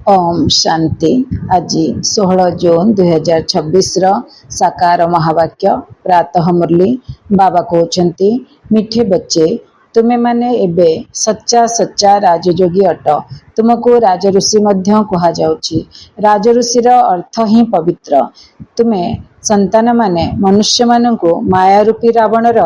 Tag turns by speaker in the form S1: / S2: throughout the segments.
S1: ओम शांति। आज 16 जून 2026 साकार महावाक्य प्रातः मुरली बाबा कहते मिठे बच्चे तुम्हें माने एबे सच्चा सच्चा राजयोगी अट। तुमको राजऋषि मध्य कहा जाउछि। राजऋषिर अर्थ ही पवित्र। तुम्हें संतान माने मनुष्य मानंकु माया रूपी रावणर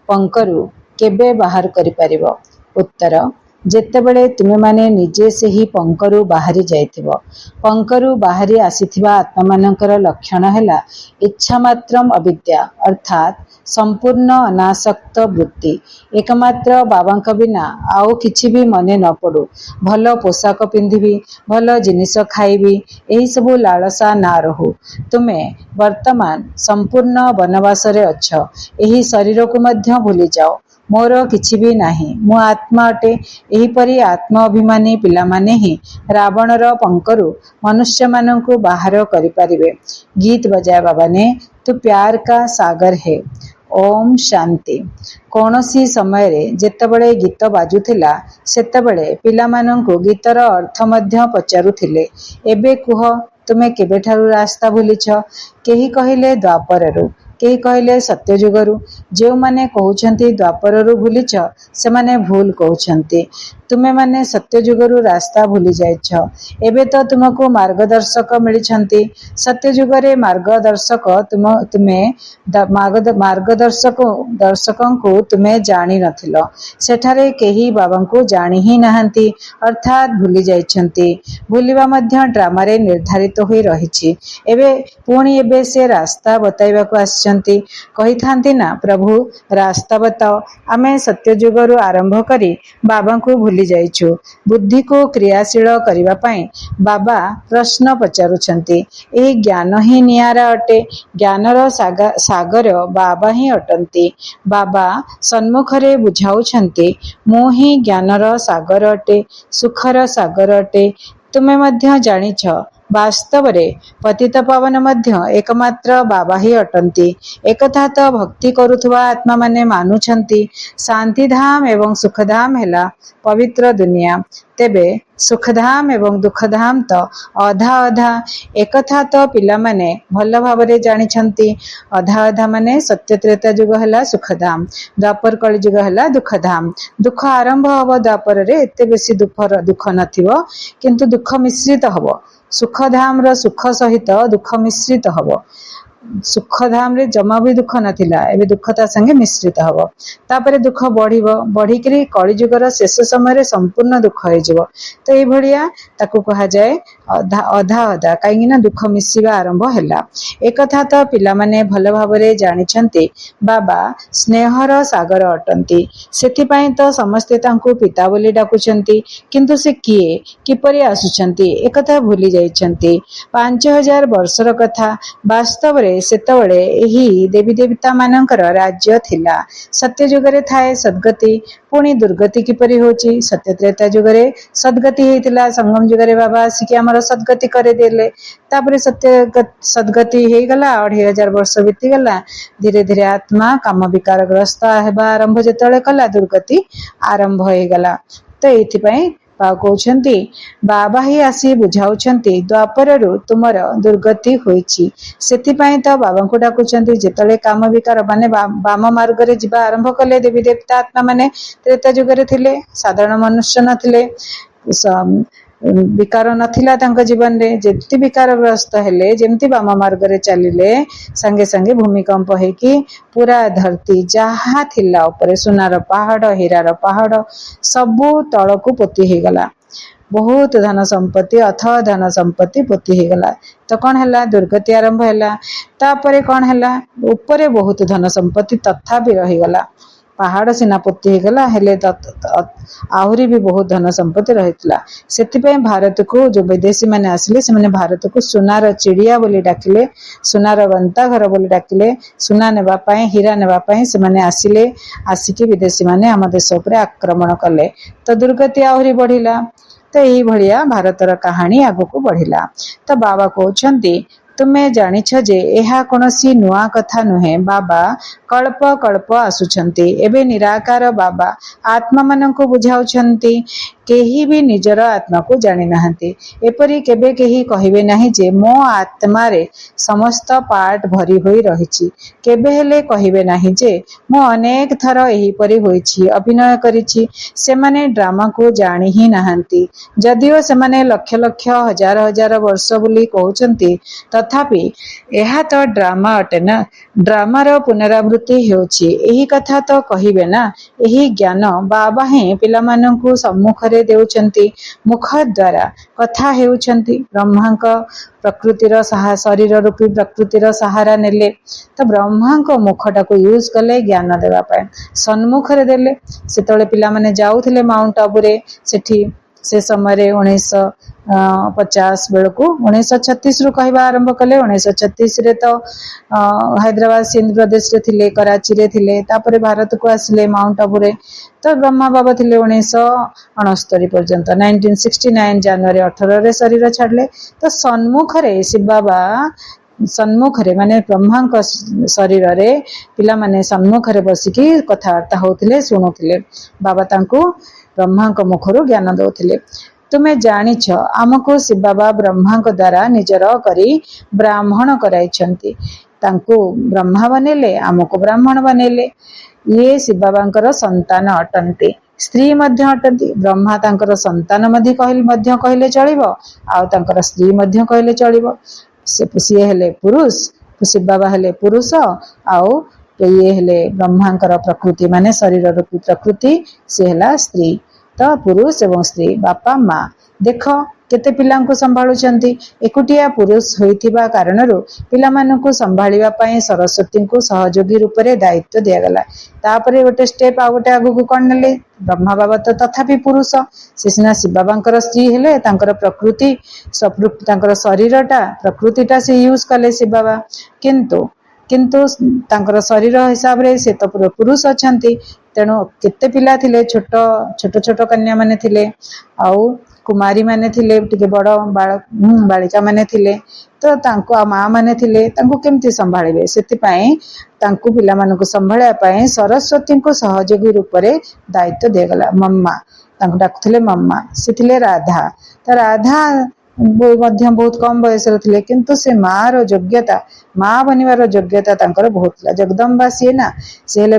S1: पंकरु केबे बाहर करि परिबो। उत्तर जेतेबेले तुमे माने निजे से ही पंकरु बाहरी जाइथिबो। पंकरु बाहरी आसीथिबा आत्मा मानकर लक्षण हैला इच्छा मात्रम अविद्या अर्थात संपूर्ण अनासक्त वृत्ति। एकमात्र बाबांक बिना आउ किछि भी मने न पड़ू। भल पोशाक पिंधिबी, भल जिनिस खाइबी, एही सबु लालसा ना रहू। तुमे वर्तमान संपूर्ण वनवास रे अछ। एही शरीर को मध्य भूली जाओ। मोर किछि भी नाही, मु आत्मा अटे। एहीपरि आत्मा अभिमानी पिला माने ही रावणर पंकरु मनुष्य मानंकु बाहर करि परिबे। गीत बजाय बाबा ने तू प्यार का सागर है। ओम शांति। कौनसी समय रे जेतेबेले गीत बाजुथिला सेतेबेले पिला मानंकु गीतर अर्थ मध्य पचारुथिले। एबे कुह तुमे केबेठारु रास्ता भूलिछ? केही कहिले द्वापररु, केही कहले सत्यजुगरु। जो माने कहउछंती द्वापररु भूलिछ से माने भूल कहउछंती। तुमे माने सत्यजुगरु रास्ता भूली जाइछ। एबे तो तुमको मार्गदर्शक मिलिछंती। सत्यजुगरे मार्गदर्शक तुमे मार्गदर्शकंकु तुमे जानि नथिलो। सेठारे केही बाबांकु जानि ही नाहंती अर्थात भूली जाइछंती। भूलिबा मध्य ड्रामा रे निर्धारित होई रहिछि। एबे पुणी एबे से रास्ता बताइबाकु आछंती। कहिथांती ना प्रभु रास्ता बताओ। आमे सत्यजुगरु आरंभ करी बाबांकु भूली जाइछु। बुद्धि को क्रियाशील करिबा पई बाबा प्रश्न पचारुछंती। एही ज्ञान ही नियारा अटे। ज्ञानर सागर बाबा ही अटंती। बाबा सन्मुखरे बुझाउछंती मु ही ज्ञानर सागर अटे, सुखर सागर अटे। तुमे मध्य जानिछ वास्तव रे पतित पावन मध्य एकमात्र बाबा ही अटंती। एकथा तो भक्ति करुथुवा आत्मा माने मानुछंती शांतिधाम एवं सुखधाम हेला पवित्र दुनिया। तेबे सुखधाम एवं दुखधाम तो अधा अधा। एकथा तो पिला माने भल भावरे जानिछंती। अधा अधा माने सत्य त्रेता युग हेला सुखधाम, द्वापर कଳି युग हेला दुखधाम। दुख आरंभ हब द्वापर रे एते बेसी दुख नथिबो किंतु दुख मिश्रित हब। सुखधाम रो सुख सहित दुख मिश्रित हब। सुखधाम रे जमा भी दुख नथिला, एबे दुख ता संगे मिश्रित हब। तापरे दुख बढ़िबो, बढ़िकरी कଳି युगर शेष समय रे संपूर्ण दुख होई जिवो। तो एई भलिया ताकू कहा जाए अधा अधा काहेकि ना दुख मिसिबा आरंभ हैला। एकथा तो पिला माने भल भावरे जानिछंती बाबा स्नेहर सागर अटंती। सेथि पई तो समस्ते तांको पिता बोली डाकुछंती। किंतु से किए किपरि आसुछंती एकथा भूली जाइछंती। 5000 वर्षर कथा। वास्तव रे सेतबेले एही देवी देवता मानकर राज्य थिला। सत्य जुगरे थाए सद्गति, पुणी दुर्गति किपरि होची? सत्य त्रेता जुगरे सद्गति हेतिला। संगम जुगरे बाबा आसिकी हमर सद्गति करे देले। तापरे सद्गति हे गला। 2500 वर्ष बीती गला। धीरे धीरे आत्मा काम विकार ग्रस्त हेबा आरंभ जेतले कला दुर्गति आरंभ हे गला। तो एथि पई कहउछंती बाबा ही आसी बुझाउछंती द्वापररु तुमर दुर्गति होईची। सेथि पई तो बाबांकु डाकुछंती जेतले काम विकार माने वाम मार्ग रे जिबा आरंभ कले देवी देवता आत्मा माने त्रेता जुगरे थिले। साधारण मनुष्य नथिले, विकार नथिला तांका जीवन रे। जेति विकार ग्रस्त हेले, जेमति वाम मार्ग रे चलिले, संगे संगे भूमिकंप हेकी पूरा धरती जहा थिला ऊपर सोनार पहाड़, हीरार पहाड़ सबु तळकु पोती हे गला। बहुत धन संपत्ति अथवा धन संपत्ति पोती हे गला। तो कौन हैला? दुर्गति आरंभ हैला। तापरे कौन हैला? ऊपरे बहुत धन संपत्ति तथा भी रही गला। पहाड़ सिना पोती हे गला, हेले आहुरी भी बहुत धन संपत्ति रहितला। सेति पई भारत को जो विदेशी माने आसिले से माने भारत को सुनार चिड़िया बोली डाकिले, सुनार गंता घर बोली डाकिले। सुना नेबा पई, हीरा नेबा पई से माने आसिले। आसिकी विदेशी माने हम देश ऊपर आक्रमण कले। तो दुर्गति आहुरी बढ़िला। तो यही भलिया भारतर कहानी आगु को बढ़िला। तो बाबा कहउछंती ତୁମେ ଜାଣିଛ ଯେ ଏହା କୌଣସି ନୂଆ କଥା ନୁହେଁ। ବାବା କଳ୍ପ କଳ୍ପ ଆସୁଛନ୍ତି। ଏବେ ନିରାକାର ବାବା ଆତ୍ମାମାନଙ୍କୁ ବୁଝାଉଛନ୍ତି। କେହି ବି ନିଜର ଆତ୍ମାକୁ ଜାଣିନାହାନ୍ତି। ଏପରି କେବେ କେହି କହିବେ ନାହିଁ ଯେ ମୋ ଆତ୍ମାରେ ସମସ୍ତ ପାର୍ଟ ଭରି ହୋଇ ରହିଛି। କେବେ ହେଲେ କହିବେ ନାହିଁ ଯେ ମୁଁ ଅନେକ ଥର ଏହିପରି ହୋଇଛି, ଅଭିନୟ କରିଛି। ସେମାନେ ଡ୍ରାମାକୁ ଜାଣି ହିଁ ନାହାନ୍ତି। ଯଦିଓ ସେମାନେ ଲକ୍ଷ ଲକ୍ଷ ହଜାର ହଜାର ବର୍ଷ ବୋଲି କହୁଛନ୍ତି, ତଥାପି ଏହା ତ ଡ୍ରାମା ଅଟେ ନା। ଡ୍ରାମାର ପୁନରାବୃତ୍ତି ହେଉଛି। ଏହି କଥା ତ କହିବେ ନା। ଏହି ଜ୍ଞାନ ବାବା ହିଁ ପିଲାମାନଙ୍କୁ ସମ୍ମୁଖରେ ଦେଉଛନ୍ତି। ମୁଖ ଦ୍ୱାରା କଥା ହେଉଛନ୍ତି। ବ୍ରହ୍ମାଙ୍କ ପ୍ରକୃତିର ଶରୀର ରୂପୀ ପ୍ରକୃତିର ସାହାରା ନେଲେ ତ ବ୍ରହ୍ମାଙ୍କ ମୁଖଟାକୁ ୟୁଜ କଲେ ଜ୍ଞାନ ଦେବା ପାଇଁ। ସମ୍ମୁଖରେ ଦେଲେ। ସେତେବେଳେ ପିଲାମାନେ ଯାଉଥିଲେ ମାଉଣ୍ଟ ଆବୁରେ, ସେଠି ସେ ସମୟରେ 1950 ବେଳକୁ 1936ରୁ କହିବା ଆରମ୍ଭ କଲେ। 1936ରେ ତ ହାଇଦ୍ରାବାଦ ସିନ୍ଧ ପ୍ରଦେଶରେ ଥିଲେ, କରାଚିରେ ଥିଲେ, ତାପରେ ଭାରତକୁ ଆସିଲେ ମାଉଣ୍ଟ ଆବୁରେ। ତ ବ୍ରହ୍ମା ବାବା ଥିଲେ 1969 ପର୍ଯ୍ୟନ୍ତ। 1969 ଜାନୁଆରୀ 18ରେ ଶରୀର ଛାଡ଼ିଲେ। ତ ସମ୍ମୁଖରେ ଶିବ ବାବା ସମ୍ମୁଖରେ ମାନେ ବ୍ରହ୍ମାଙ୍କ ଶରୀରରେ ପିଲାମାନେ ସମ୍ମୁଖରେ ବସିକି କଥାବାର୍ତ୍ତା ହଉଥିଲେ, ଶୁଣୁଥିଲେ। ବାବା ତାଙ୍କୁ ବ୍ରହ୍ମାଙ୍କ ମୁଖରୁ ଜ୍ଞାନ ଦଉଥିଲେ। ତୁମେ ଜାଣିଛ ଆମକୁ ଶିବ ବାବା ବ୍ରହ୍ମାଙ୍କ ଦ୍ୱାରା ନିଜର କରି ବ୍ରାହ୍ମଣ କରାଇଛନ୍ତି। ତାଙ୍କୁ ବ୍ରହ୍ମା ବନେଇଲେ, ଆମକୁ ବ୍ରାହ୍ମଣ ବନେଇଲେ। ଇଏ ଶିବ ବାବାଙ୍କର ସନ୍ତାନ ଅଟନ୍ତି, ସ୍ତ୍ରୀ ମଧ୍ୟ ଅଟନ୍ତି। ବ୍ରହ୍ମା ତାଙ୍କର ସନ୍ତାନ ମଧ୍ୟ କହିଲେ ଚଳିବ, ଆଉ ତାଙ୍କର ସ୍ତ୍ରୀ ମଧ୍ୟ କହିଲେ ଚଳିବ। ସିଏ ହେଲେ ପୁରୁଷ, ଶିବ ବାବା ହେଲେ ପୁରୁଷ, ଆଉ ଇଏ ହେଲେ ବ୍ରହ୍ମାଙ୍କର ପ୍ରକୃତି ମାନେ ଶରୀର ରୂପୀ ପ୍ରକୃତି, ସେ ହେଲା ସ୍ତ୍ରୀ। ତ ପୁରୁଷ ଏବଂ ସ୍ତ୍ରୀ, ବାପା ମା। ଦେଖ କେତେ ପିଲାଙ୍କୁ ସମ୍ଭାଳୁଛନ୍ତି। ଏକୁଟିଆ ପୁରୁଷ ହୋଇଥିବା କାରଣରୁ ପିଲାମାନଙ୍କୁ ସମ୍ଭାଳିବା ପାଇଁ ସରସ୍ୱତୀଙ୍କୁ ସହଯୋଗୀ ରୂପରେ ଦାୟିତ୍ୱ ଦିଆଗଲା। ତାପରେ ଗୋଟେ ଷ୍ଟେପ ଆଉ ଗୋଟେ ଆଗକୁ କଣ ନେଲେ? ବ୍ରହ୍ମା ବାବା ତ ତଥାପି ପୁରୁଷ, ସେ ସିନା ଶିବ ବାବାଙ୍କର ସ୍ତ୍ରୀ ହେଲେ, ତାଙ୍କର ପ୍ରକୃତି ତାଙ୍କର ଶରୀରଟା ପ୍ରକୃତିଟା ସେ ୟୁଜ କଲେ ଶିବ ବାବା, କିନ୍ତୁ ତାଙ୍କର ଶରୀର ହିସାବରେ ସେ ତ ପୁରୁଷ ଅଛନ୍ତି। ତେଣୁ କେତେ ପିଲା ଥିଲେ, ଛୋଟ ଛୋଟ କନ୍ୟା ମାନେ ଥିଲେ, ଆଉ କୁମାରୀ ମାନେ ଥିଲେ, ଟିକେ ବଡ ବାଳିକା ମାନେ ଥିଲେ। ତ ତାଙ୍କୁ ଆଉ ମା ମାନେ ଥିଲେ, ତାଙ୍କୁ କେମିତି ସମ୍ଭାଳିବେ? ସେଥିପାଇଁ ତାଙ୍କୁ ପିଲାମାନଙ୍କୁ ସମ୍ଭାଳିବା ପାଇଁ ସରସ୍ୱତୀଙ୍କୁ ସହଯୋଗୀ ରୂପରେ ଦାୟିତ୍ୱ ଦିଆଗଲା। ମମ୍ମା ତାଙ୍କୁ ଡାକୁଥିଲେ ମମ୍ମା। ସେ ଥିଲେ ରାଧା। ତ ରାଧା ମଧ୍ୟ ବହୁତ କମ ବୟସରେ ଥିଲେ, କିନ୍ତୁ ସେ ମା ର ଯୋଗ୍ୟତା, ମା ବନିବାର ଯୋଗ୍ୟତା ତାଙ୍କର ବହୁତ ଥିଲା। ଜଗଦମ୍ବା ସିଏ ନା, ସେ ହେଲେ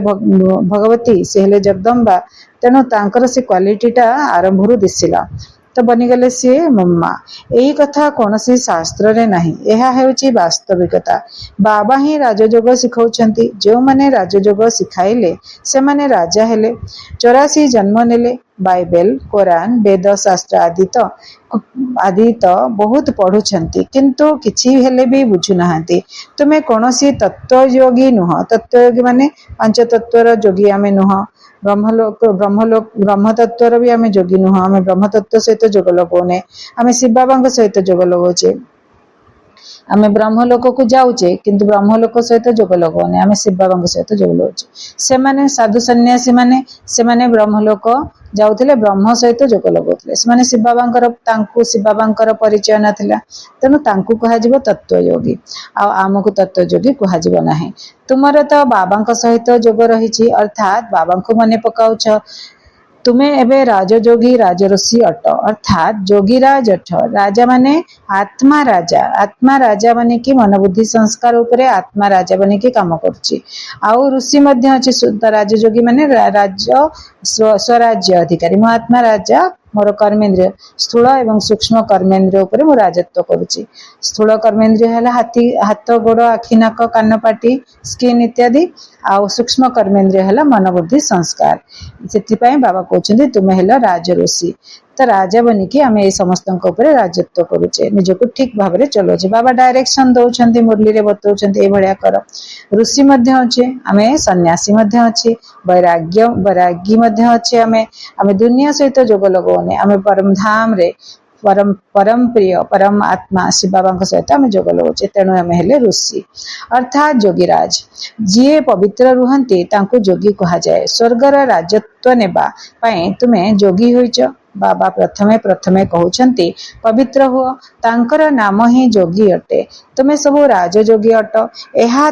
S1: ଭଗବତୀ, ସେ ହେଲେ ଜଗଦମ୍ବା। ତେଣୁ ତାଙ୍କର ସେ କ୍ୱାଲିଟିଟା ଆରମ୍ଭରୁ ଦିଶିଲା, ତ ବନିଗଲେ ସିଏ ମମ୍ମା। ଏଇ କଥା କୌଣସି ଶାସ୍ତ୍ରରେ ନାହିଁ, ଏହା ହେଉଛି ବାସ୍ତବିକତା। ବାବା ହିଁ ରାଜଯୋଗ ଶିଖାଉଛନ୍ତି। ଯେଉଁମାନେ ରାଜଯୋଗ ଶିଖାଇଲେ ସେମାନେ ରାଜା ହେଲେ, 84 ଜନ୍ମ ନେଲେ। ବାଇବେଲ, କୋରାନ, ବେଦ ଶାସ୍ତ୍ର ଆଦି ତ ବହୁତ ପଢୁଛନ୍ତି, କିନ୍ତୁ କିଛି ହେଲେ ବି ବୁଝୁନାହାନ୍ତି। ତୁମେ କୌଣସି ତତ୍ତ୍ୱଯୋଗୀ ନୁହଁ। ତତ୍ତ୍ୱଯୋଗୀ ମାନେ ପାଞ୍ଚ ତତ୍ତ୍ୱର ଯୋଗୀ ଆମେ ନୁହଁ। ବ୍ରହ୍ମ ତତ୍ତ୍ୱର ବି ଆମେ ଯୋଗୀ ନୁହଁ। ଆମେ ବ୍ରହ୍ମ ତତ୍ତ୍ୱ ସହିତ ଯୋଗ ଲଗାଉନେ, ଆମେ ଶିବ ବାବାଙ୍କ ସହିତ ଯୋଗ ଲଗାଉଛେ। ଆମେ ବ୍ରହ୍ମ ଲୋକକୁ ଯାଉଛେ, କିନ୍ତୁ ବ୍ରହ୍ମ ଲୋକ ସହିତ ଯୋଗ ଲଗାଉନେ, ଆମେ ଶିବ ବାବାଙ୍କ ସହିତ ଯୋଗ ଲଗାଉଛେ। ସେମାନେ ସାଧୁ ସନ୍ନ୍ୟାସୀ ମାନେ, ସେମାନେ ବ୍ରହ୍ମ ଲୋକ ଯାଉଥିଲେ, ବ୍ରହ୍ମ ସହିତ ଯୋଗ ଲଗାଉଥିଲେ। ସେମାନେ ତାଙ୍କୁ ଶିବ ବାବାଙ୍କର ପରିଚୟ ନଥିଲା, ତେଣୁ ତାଙ୍କୁ କୁହାଯିବ ତତ୍ତ୍ୱଯୋଗୀ, ଆଉ ଆମକୁ ତତ୍ତ୍ୱଯୋଗୀ କୁହାଯିବ ନାହିଁ। ତୁମର ତ ବାବାଙ୍କ ସହିତ ଯୋଗ ରହିଛି, ଅର୍ଥାତ୍ ବାବାଙ୍କୁ ମନେ ପକାଉଛ। ତୁମେ ଏବେ ରାଜଯୋଗୀ ରାଜଋଷି ଅଟ, ଅର୍ଥାତ୍ ଯୋଗୀରାଜ ଅଟ। ରାଜା ମାନେ ଆତ୍ମା ରାଜା। ଆତ୍ମା ରାଜା ବନିକି ମନ ବୁଦ୍ଧି ସଂସ୍କାର ଉପରେ ଆତ୍ମା ରାଜା ବନିକି କାମ କରୁଛି। ଆଉ ଋଷି ମଧ୍ୟ ଅଛି, ରାଜଯୋଗୀ ମାନେ ସ୍ୱରାଜ୍ୟ ଅଧିକାରୀ। ମୁଁ ଆତ୍ମା ରାଜା, ମୋର କର୍ମେନ୍ଦ୍ରିୟ ସ୍ଥୂଳ ଏବଂ ସୂକ୍ଷ୍ମ କର୍ମେନ୍ଦ୍ରିୟ ଉପରେ ମୁଁ ରାଜତ୍ୱ କରୁଛି। ସ୍ଥୂଳ କର୍ମେନ୍ଦ୍ରିୟ ହେଲା ହାତ, ଗୋଡ, ଆଖି, ନାକ, କାନ, ପାଟି, ସ୍କିନ୍ ଇତ୍ୟାଦି। ଆଉ ସୂକ୍ଷ୍ମ କର୍ମେନ୍ଦ୍ରିୟ ହେଲା ମନ ବୁଦ୍ଧି ସଂସ୍କାର। ସେଥିପାଇଁ ବାବା କହୁଛନ୍ତି ତୁମେ ହେଲ ରାଜଋଷି। ତ ରାଜା ବନିକି ଆମେ ଏଇ ସମସ୍ତଙ୍କ ଉପରେ ରାଜତ୍ୱ କରୁଛେ, ନିଜକୁ ଠିକ ଭାବରେ ଚଲାଉଛେ। ବାବା ଡାଇରେକ୍ସନ ଦଉଛନ୍ତି, ମୁରଲୀରେ ବତଉଛନ୍ତି ଏଇଭଳିଆ କର। ଋଷି ମଧ୍ୟ ଅଛି, ଆମେ ସନ୍ନ୍ୟାସୀ ମଧ୍ୟ ଅଛି, ବୈରାଗୀ ମଧ୍ୟ ଅଛି। ଆମେ ଦୁନିଆ ସହିତ ଯୋଗ ଲଗାଉନେ, ଆମେ ପରମ ଧାମରେ ପରମ ପ୍ରିୟ ପରମ ଆତ୍ମା ଶିବ ବାବାଙ୍କ ସହିତ ଆମେ ଯୋଗ ଲଗାଉଛେ। ତେଣୁ ଆମେ ହେଲେ ଋଷି, ଅର୍ଥାତ୍ ଯୋଗୀରାଜ। ଯିଏ ପବିତ୍ର ରୁହନ୍ତି ତାଙ୍କୁ ଯୋଗୀ କୁହାଯାଏ। ସ୍ୱର୍ଗର ରାଜତ୍ୱ ନେବା ପାଇଁ ତୁମେ ଯୋଗୀ ହୋଇଛ। बाबा प्रथमे प्रथमे कहउछन्ति पवित्र हुओ तांकर नाम ही जोगी अटे तुमे सबु राजयोगी अट एहा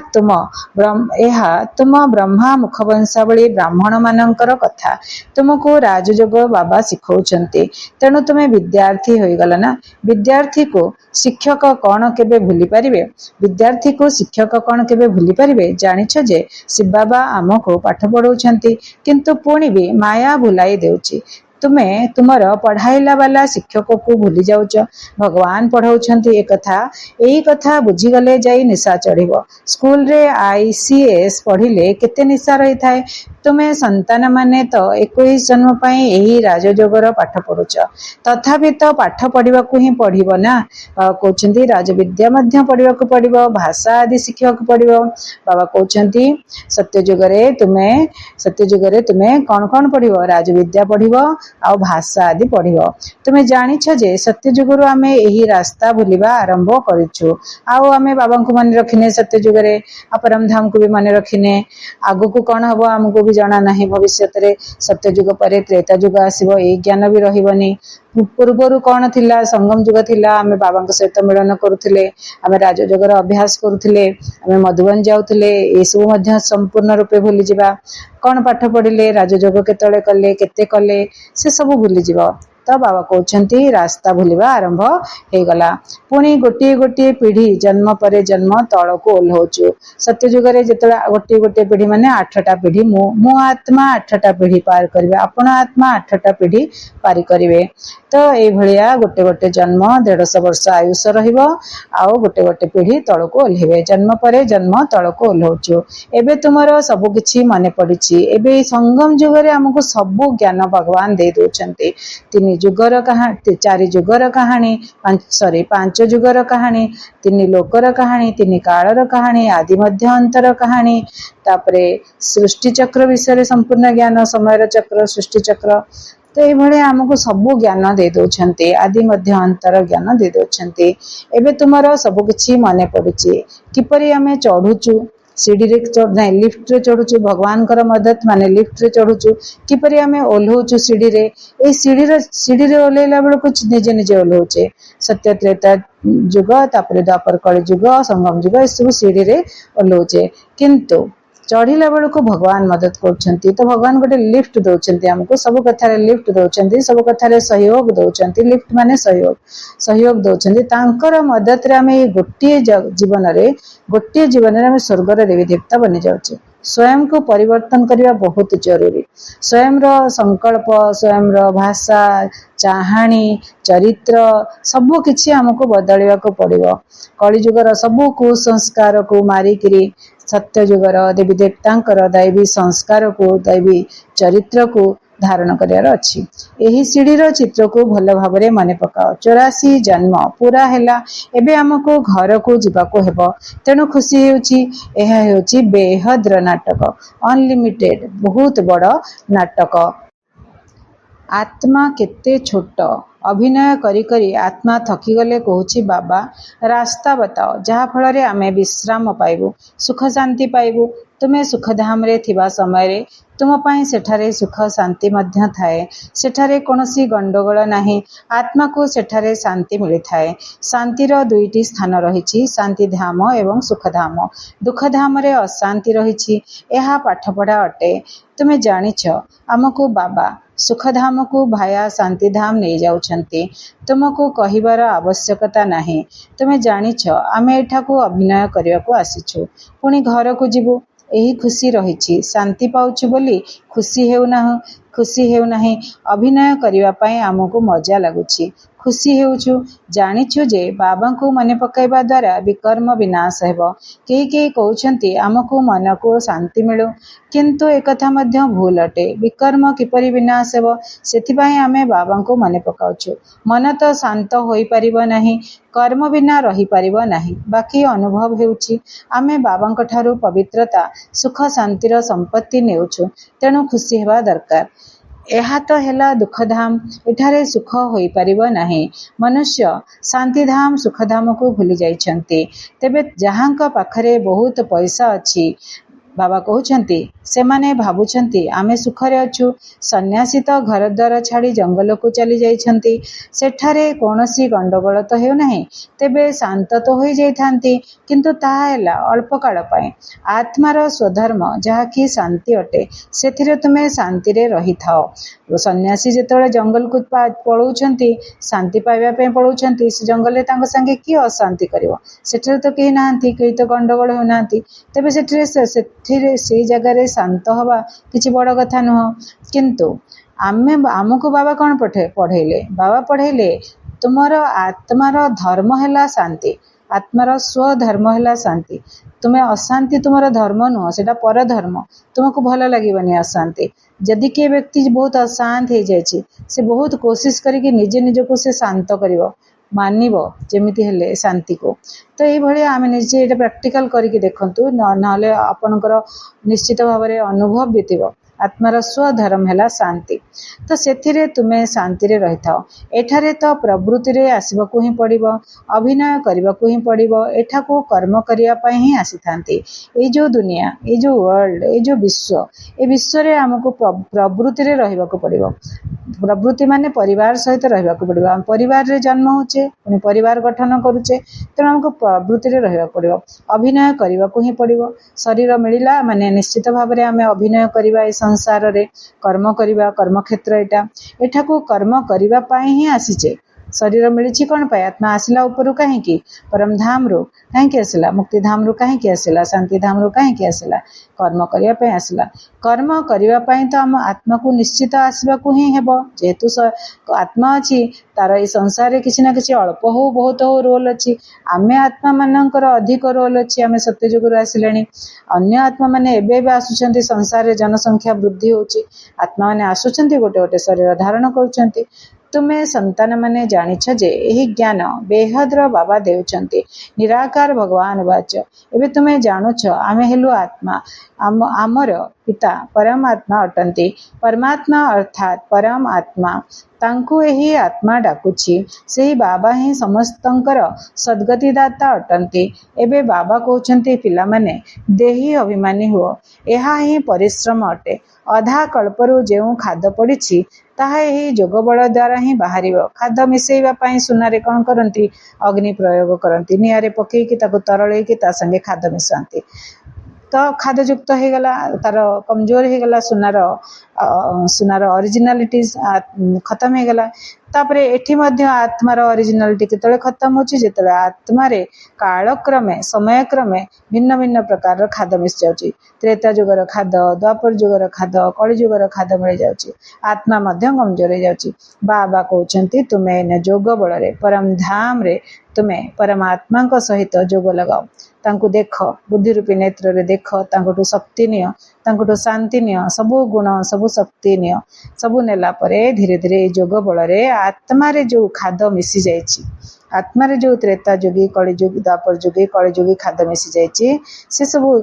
S1: तुम ब्रह्मा मुखवंशावली ब्राह्मण मानकर कथा तुमको राजयोग बाबा शिखौछन्ति तेणु तुमे विद्यार्थी होइगला ना विद्यार्थी को शिक्षक कौन केबे भूली पारिबे विद्यार्थी को शिक्षक कौन केबे भूली पारिबे जानिछ जे शिव बाबा आमको पाठ पढ़ौछन्ति किंतु पुणी भी माया भुलाई देउछि तुमे तुमर पढ़ाइला वाला शिक्षक को भूली जाउछ भगवान पढ़ौछन्ति एई कथा बुझीगले जाई निशा चढ़िबो स्कूल रे आईसीएस पढ़िले केते निशा रही थाए तुमे संतान माने तो 21 जन्म पाई एही राजयोगर पाठ पढ़ुछ तथापि तो पाठ पढ़िबाकू ही पढ़िबो ना कहउछन्ति राजविद्या मध्य पढ़िबाकू पढ़िबो भाषा आदि शिखिबाकू पढ़िबो बाबा कहउछन्ति सत्ययुगरे तुमे कौन कौन पढ़िबो राजविद्या पढ़िबो आ भाषा आदि पढ़िबो तुमे जानिछ जे सत्ययुगरु आमे एही रास्ता बुलिबा आरंभ करिछु आउ आमे बाबा को माने रखिने सत्ययुगरे अपरम धाम को भी माने रखिने आगु को कौन हबो हमको भी जाना नहीं भविष्य रे सत्ययुग परे त्रेता युग आसीबो ए ज्ञान भी रहिबनी पूर्वरु कौन थिला संगम युग थिला आमे बाबा को सहित मिलन करुथिले आमे राजयोगर अभ्यास करुथिले आमे मधुबन जाउथिले ए सब मध्य संपूर्ण रूपे भूली जिबा कौन पाठ पढ़िले राजयोग केतळे कले केते कले से सब भूली जिबा तो बाबा कहउछन्ति रास्ता भूलिबा आरंभ हे गला पुणी गोटे गोटे पीढ़ी जन्म परे जन्म तळको ओल्हौछु सत्ययुग रे जेतळे गोटे गोटे पीढ़ी माने 8टा पीढ़ी मो आत्मा 8टा पीढ़ी पार करिवे आपण आत्मा 8टा पीढ़ी पार करिवे तो ए भलिया गोटे गोटे जन्म 150 वर्ष आयुष रहिबो आउ गोटे गोटे पीढ़ी तळको ओल्हेबे जन्म परे जन्म तळको ओल्हौछु एबे तुमरो सब किछि माने पड़िछि एबे संगम युग रे हमको सब ज्ञान भगवान दे दोछन्ति तीन जुगर कहानी 4 जुगर कहानी 5 जुगर कहानी 3 लोकर कहानी 3 कालर कहानी आदि मध्य अंतर कहानी तापरे सृष्टि चक्र विषय संपूर्ण ज्ञान समय चक्र सृष्टि चक्र तो ये आमको सब ज्ञान दे दौरान आदि मध्य अंतर ज्ञान दे दौरान एबे तुमर सब किछि माने पड़ुछि किपरि आमे चढ़ुचु सीढ़ी रे लिफ्ट रे चढ़ुचु भगवान कर मदद माने लिफ्ट रे चढ़ुचु किपरि आमे ओल्हौचु सीढ़ी रे ए सीढ़ी रे ओल्हेला बेल कुछ निजे निजे ओल्हौचे सत्य त्रेता युग तापरे द्वापर कली युग संगम युग ए सब सीढ़ी रे ओल्हौचे किंतु चढ़िला बेल को भगवान मदद करछन्ति तो भगवान गोटे लिफ्ट दौरान हमको सब कथा लिफ्ट दौरान सब कथा सहयोग दौरान लिफ्ट माने सहयोग दौरान तांकर मदद रे आमे गोटे जीवन रे आमे स्वर्ग रे देवी देवता बनि जाउछे स्वयं को परिवर्तन करने बहुत जरूरी स्वयं रो संकल्प स्वयं रो भाषा चाहाणी चरित्र सबु किछि हमको बदलिया को पड़िबो कलिजुगर सबु कुसंस्कार को मारिकरी सत्य युगर देवी देवतांकर दैवी संस्कार को दैवी चरित्र को धारण करियार अछि एही सीढ़ीर चित्र को भल भाबरे माने पकाओ 84 जन्म पूरा हैला एबे हमको घर को जीवा को हेबो तेनु खुशी हेउची एहा हेउची बेहद्र नाटक अनलिमिटेड बहुत बड़ नाटक आत्मा केते छोट अभिनय करी करी आत्मा थकी गले कहूची बाबा रास्ता बताओ जहा फल रे आमे विश्राम पाइबु सुख शांति पाइबु तुमे सुखधाम रे थिबा समय रे तुम पाई सेठारे सुख शांति मध्य थाए सेठारे कोनोसी गंडगोल नाही आत्मा को सेठारे शांति मिली थाए शांतिर दुईटी स्थान रहिछि शांति धाम एवं सुखधाम दुखधाम रे अशांति रहिछि एहा पाठपढ़ा अटे तुमे जानिछ हमको बाबा सुखधाम को भाया शांतिधाम नहीं जाउछन्ति तुमको कहिबार आवश्यकता नाही तुमे जानिछ आमे एठा को अभिनय करिया को आसीछु पुणी घर को जीवु एही खुशी रहिछि शांति पाउछु बोली खुशी हेउ नाही अभिनय करिवा पई हमको मजा लागुछि खुशी हेउछु जानिछु जे बाबा को मने पकाइबा द्वारा विकर्म विनाश हेबो केही कहउछन्ति हमको मन को शांति मिलु किंतु एकथा मध्य भूल अटे विकर्म किपरि विनाश हेबो सेथिबाई आमे बाबा को मने पकाउछु मन तो शांत होई परिबो नाही कर्म बिना रही परिबो नाही बाकी अनुभव हेउछि आमे बाबा ठारू पवित्रता सुख शांतिर संपत्ति नेउछु तेणु खुशी हेबा दरकार एहा तो हेला दुखधाम एठारे सुख होई परिबो नाही मनुष्य शांतिधाम सुखधाम को भूली जाइछन्ति तेबे जहांक पाखरे बहुत पैसा अछि बाबा कहउछंती सेमाने भाबुछंती आमे सुखरे अछु। सन्यासी तो घर द्वार छाड़ी जंगल को चली जाइछंती, सेठारे कोनोसी गंडगोल तो हेउ नाही, तेबे शांत तो होई जाइथांती, किंतु ताहा हैला अल्प काल पय। आत्मार स्वधर्म जहा कि शांति अटे, सेथिरे तुमे शांति रे रही थाओ। सन्यासी जेतबेले जंगल को पळौछंती, शांति पाइबा पे पळौछंती, से जंगल रे तांको संगे कि अशांति करिवो? सेठरे तो केही नाहांती, केही तो गंडगोल हो नाहांती, तेबे सेठरे से जगह रे शांत हवा किछि बड़ कथा नुह। किंतु आमको बाबा कौन पढ़ेले? बाबा पढ़ेले तुमर आत्मार धर्म हैला शांति, आत्मार स्वधर्म हैला शांति। तुम्हें अशांति तुमर धर्म नुह, सेटा पर धर्म। तुमको भल लगिबनी अशांति। जदि किए व्यक्ति बहुत अशांत हो जाए, से बहुत कोशिश करिके निजे निजको से शांत करिवो, मानिबो जेमिति हेले शांति को। तो ये भलिया आमे निजे एटा प्रैक्टिकल करिके देखंतु, नहले आपनकर निश्चित भाव रे अनुभव बितिबो। आत्मार स्वधर्म हैला शांति। तो सेथिरे तुमे शांति रे रहिथाओ। एठारे तो प्रवृत्ति रे आसीबाकू ही पड़िबो, अभिनय करिबाकू ही पड़िबो, एठाकू कर्म करिया पई ही आसीथांती। ए जो दुनिया, ए जो वर्ल्ड, ए जो विश्व, ए विश्व रे हमको प्रवृत्ति रे रहिबाकू पड़िबो। प्रवृत्ति माने परिवार सहित रहिबाकू पड़िबो। हम परिवार रे जन्म होचे, पुनी परिवार गठन करूचे, तेणु हमको प्रवृत्ति रे रहिबाकू पड़िबो, अभिनय करिबाकू ही पड़िबो। शरीर मिलिला माने निश्चित भाव रे आमे अभिनय करिबा, ए संसार रे कर्म करिबा, कर्म क्षेत्र एठाकू कर्म करिबा पाई ही आसीचे। शरीर मिली कौन पाए? आत्मा आसला ऊपर कहीं परम धाम रू कहीं आसला, मुक्ति धाम रू कहीं आसला, शांति धाम रू कहीं आसला? कर्म करने आसला। कर्म करने तो आम आत्मा को निश्चित आसवाक ही हेबो। जेहेतु आत्मा अच्छी, तार ये संसार रे किसी ना किसी अल्प हो बहुत हो रोल अच्छी। आमे आत्मा मानकर अधिक रोल अच्छी। आमे सत्यजुग आसिले, अन्य आत्मा माने एबे आसुचंती। संसार रे जनसंख्या वृद्धि होची, आत्मा माने आसुचंती, गोटे गोटे शरीर धारण करुचंती। तुमे संतान माने जानिछ जे एही ज्ञान बेहद्र बाबा देउचंती, निराकार भगवान वाच। एबे तुमे जानुछ आमे हेलु आत्मा, आमर पिता परमात्मा अटंती। परमात्मा अर्थात परम आत्मा, तांकु एही आत्मा डाकुची। सेही बाबा ही समस्तंकर सद्गति दाता अटंती। एबे बाबा कहउचंती पिला माने देही अभिमानी हुओ, एहा ही परिश्रम अटे। अधा कल्परू जेउ खाद पड़िछि ताहा एही जोग बल द्वारा ही बाहरिबो। खाद मिसेइबा पई सुनारे कौन करंती? अग्नि प्रयोग करंती, नियारे पकेइकी ताको तरळेइकी ता संगे खाद मिसांती। तो खाद युक्त हो गला, तार कमजोर हो गला, सुनार ओरिजिनालिटी खत्म हो गला। तापरे एठी मध्य आत्मार ओरिजिनालिटी केतले खत्म होची? जेतले आत्मारे कालक्रमे समयक्रमे भिन्न भिन्न प्रकार खाद मिस जाउची। त्रेता जुगर खाद, द्वापर जुगर खाद, कली जुगर खाद मिल जाउची। आत्मा मध्य कमजोर हो जाउची। बाबा कहउचंती तुमे न जोग बल रे परम धाम रे तुमे परमात्मा को सहित जोग लगाओ। तांको देख, बुद्धि रूपी नेत्र रे देख, तांकोटू शक्ति नियो, तांकोटू शांति नियो, सबु गुण सबु शक्ति नियो। सबु नेला परे धीरे धीरे जोग बल रे आत्मा रे जो खाद मिसी जाइछि, आत्मा रे जो त्रेता जुगी कली जुगी द्वापर जुगी कली जुगी खाद मिसी जाइछि, से सबु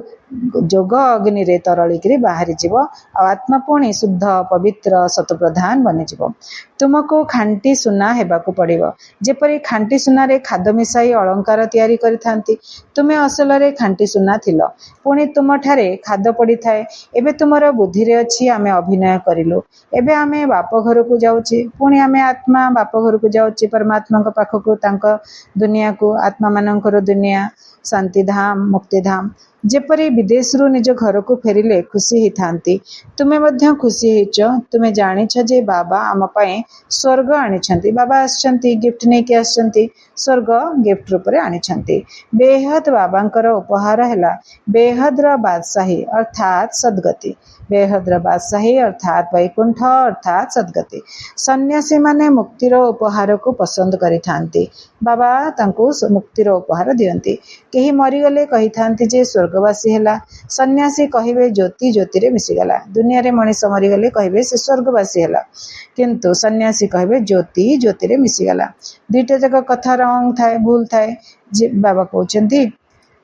S1: जोग अग्नि रे तरळिकरी बाहरी जीवो। आत्मा पुणी शुद्ध पवित्र सतप्रधान बनि जीवो। तुमको खांटी सुना हेबाकू पड़िबो। जेपरि खांटी सुना रे खाद मिसाई अलंकार तयारी करिथांती, तुमे असल रे खांटी सुना थिलो, पुणी तुम ठारे खाद पड़ी थाए। एबे तुमर बुद्धि रे अछि आमे अभिनय करिलु, एबे आमे बाप घर को जाउची, पुणी आमे आत्मा बाप घर को जाउची, परमात्मा को पाखको, तांको दुनिया को, आत्मा मानकर दुनिया, शांति धाम, मुक्ति धाम। जेपरि विदेश रु निज घर को फेरिले खुशी ही थांती, तुमे मध्य खुशी हिच। तुमे जानिछ जे बाबा आम पय स्वर्ग आनिछंती। बाबा आछंती गिफ्ट नै के आछंती, स्वर्ग गिफ्ट रूप रे आनिछंती। बेहद बाबांकर उपहार हैला बेहद्र बादशाही अर्थात सद्गति। बेहद्र बादशाही अर्थात वैकुंठ अर्थात सद्गति। सन्यासी माने मुक्तिर उपहार को पसंद करि थांती। बाबा तांको मुक्तिर उपहार दियंती। केही मरी गले कहि थांती जे स्वर्गवासी हैला, सन्यासी कहिबे ज्योति ज्योति रे मिसी गला। दुनिया रे मनीष मरी गले कहिबे से स्वर्गवासी हैला, किंतु सन्यासी कहिबे ज्योति ज्योति रे मिसी गला। दुईटा जक कथा रंग थाए, भूल थाए। जे बाबा कहउचंती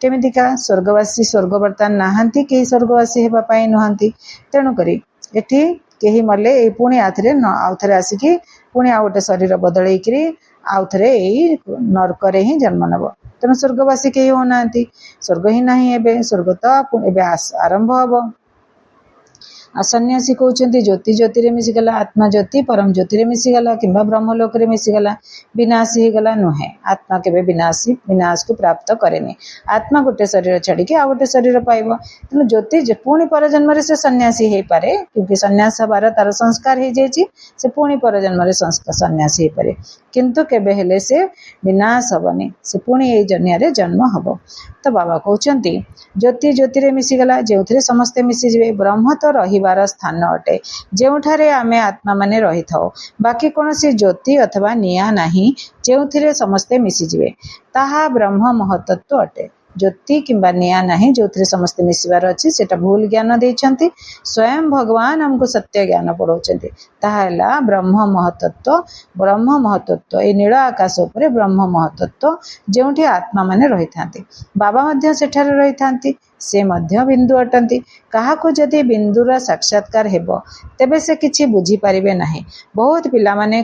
S1: केमितिका स्वर्गवासी स्वर्ग बर्तमान नाहांती, केही स्वर्गवासी हेबा पाई नहांती। तेणु करी एठी केही मले ए पुणी आउथरे आसिकी पुणी आ गोटे शरीर बदलैकरी आउथरे एई नरक रे ही जन्म नब। ତେଣୁ ସ୍ୱର୍ଗବାସୀ କେହି ହଉନାହାନ୍ତି, ସ୍ୱର୍ଗ ହିଁ ନାହିଁ। ଏବେ ସ୍ୱର୍ଗ ତ ଏବେ ଆରମ୍ଭ ହବ। ଆଉ ସନ୍ନ୍ୟାସୀ କହୁଛନ୍ତି ଜ୍ୟୋତି ଜ୍ୟୋତିରେ ମିଶିଗଲା, ଆତ୍ମା ଜ୍ୟୋତି ପରମ ଜ୍ୟୋତିରେ ମିଶିଗଲା କିମ୍ବା ବ୍ରହ୍ମଲୋକରେ ମିଶିଗଲା, ବିନାଶୀ ହେଇଗଲା। ନୁହେଁ, ଆତ୍ମା କେବେ ବିନାଶକୁ ପ୍ରାପ୍ତ କରେନି। ଆତ୍ମା ଗୋଟେ ଶରୀର ଛାଡିକି ଆଉ ଗୋଟେ ଶରୀର ପାଇବ। ତେଣୁ ଜ୍ୟୋତି ପୁଣି ପରଜନ୍ମରେ ସେ ସନ୍ନ୍ୟାସୀ ହେଇପାରେ, କିନ୍ତୁ ସନ୍ନ୍ୟାସ ହବାର ତାର ସଂସ୍କାର ହେଇଯାଇଛି, ସେ ପୁଣି ପରଜନ୍ମରେ ସନ୍ନ୍ୟାସୀ ହେଇପାରେ, କିନ୍ତୁ କେବେ ହେଲେ ସେ ବିନାଶ ହବନି, ସେ ପୁଣି ଏଇ ଜନ୍ମରେ ଜନ୍ମ ହବ। ତ ବାବା କହୁଛନ୍ତି ଜ୍ୟୋତି ଜ୍ୟୋତିରେ ମିଶିଗଲା, ଯେଉଁଥିରେ ସମସ୍ତେ ମିଶିଯିବେ। ବ୍ରହ୍ମ ତ ରହିବାର ସ୍ଥାନ ଅଟେ, ଯେଉଁଠାରେ ଆମେ ଆତ୍ମା ମାନେ ରହିଥାଉ। ବାକି କୌଣସି ଜ୍ୟୋତି ଅଥବା ନିଆଁ ନାହିଁ ଯେଉଁଥିରେ ସମସ୍ତେ ମିଶିଯିବେ, ତାହା ବ୍ରହ୍ମ ମହତ୍ତତ୍ଵ ଅଟେ। ଜ୍ୟୋତି କିମ୍ବା ନିଆଁ ନାହିଁ ଯେଉଁଥିରେ ସମସ୍ତେ ମିଶିବାର ଅଛି, ସେଟା ଭୁଲ ଜ୍ଞାନ ଦେଇଛନ୍ତି। ସ୍ୱୟଂ ଭଗବାନ ଆମକୁ ସତ୍ୟ ଜ୍ଞାନ ପଢଉଛନ୍ତି, ତାହା ହେଲା ବ୍ରହ୍ମ ମହତ୍ତତ୍ଵ। ବ୍ରହ୍ମ ମହତ୍ତତ୍ଵ ଏଇ ନୀଳ ଆକାଶ ଉପରେ ବ୍ରହ୍ମ ମହତ୍ତତ୍ଵ, ଯେଉଁଠି ଆତ୍ମା ମାନେ ରହିଥାନ୍ତି। ବାବା ମଧ୍ୟ ସେଠାରେ ରହିଥାନ୍ତି, ସେ ମଧ୍ୟ ବିନ୍ଦୁ ଅଟନ୍ତି। କାହାକୁ ଯଦି ବିନ୍ଦୁର ସାକ୍ଷାତକାର ହେବ, ତେବେ ସେ କିଛି ବୁଝିପାରିବେ ନାହିଁ। ବହୁତ ପିଲାମାନେ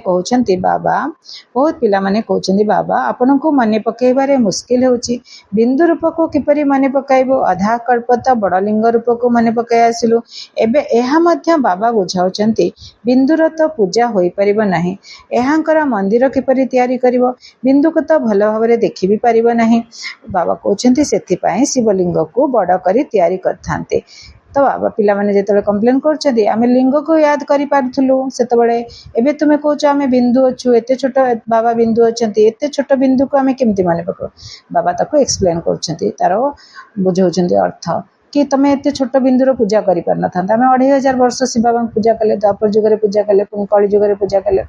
S1: କହୁଛନ୍ତି ବାବା ଆପଣଙ୍କୁ ମନେ ପକାଇବାରେ ମୁସ୍କିଲ ହେଉଛି। ବିନ୍ଦୁ ରୂପକୁ କିପରି ମନେ ପକାଇବୁ? ଅଧା କଳ୍ପ ତ ବଡ଼ ଲିଙ୍ଗ ରୂପକୁ ମନେ ପକାଇ ଆସିଲୁ। ଏବେ ଏହା ମଧ୍ୟ ବାବା ବୁଝାଉଛନ୍ତି, ବିନ୍ଦୁର ତ ପୂଜା ହୋଇପାରିବ ନାହିଁ, ଏହାଙ୍କର ମନ୍ଦିର କିପରି ତିଆରି କରିବ? ବିନ୍ଦୁକୁ ତ ଭଲ ଭାବରେ ଦେଖି ବି ପାରିବ ନାହିଁ। ବାବା କହୁଛନ୍ତି ସେଥିପାଇଁ ଶିବଲିଙ୍ଗକୁ ବଡ଼ କରି ତିଆରି କରିଥାନ୍ତି। ତ ବାବା ପିଲାମାନେ ଯେତେବେଳେ କମ୍ପ୍ଲେନ କରୁଛନ୍ତି ଆମେ ଲିଙ୍ଗକୁ ୟାଦ କରିପାରୁଥିଲୁ ସେତେବେଳେ, ଏବେ ତୁମେ କହୁଛ ଆମେ ବିନ୍ଦୁ ଅଛୁ, ଏତେ ଛୋଟ ବାବା ବିନ୍ଦୁ ଅଛନ୍ତି, ଏତେ ଛୋଟ ବିନ୍ଦୁକୁ ଆମେ କେମିତି ମନେ ପକାଉ? ବାବା ତାକୁ ଏକ୍ସପ୍ଲେନ କରୁଛନ୍ତି, ତାର ବୁଝାଉଛନ୍ତି ଅର୍ଥ କି ତମେ ଏତେ ଛୋଟ ବିନ୍ଦୁର ପୂଜା କରିପାରିନଥାନ୍ତା। ଆମେ 2500 ବର୍ଷ ଶିବ ବାବାଙ୍କୁ ପୂଜା କଲେ, ଦ୍ୱାପର ଯୁଗରେ ପୂଜା କଲେ, ପୁଣି କଳି ଯୁଗରେ ପୂଜା କଲେ,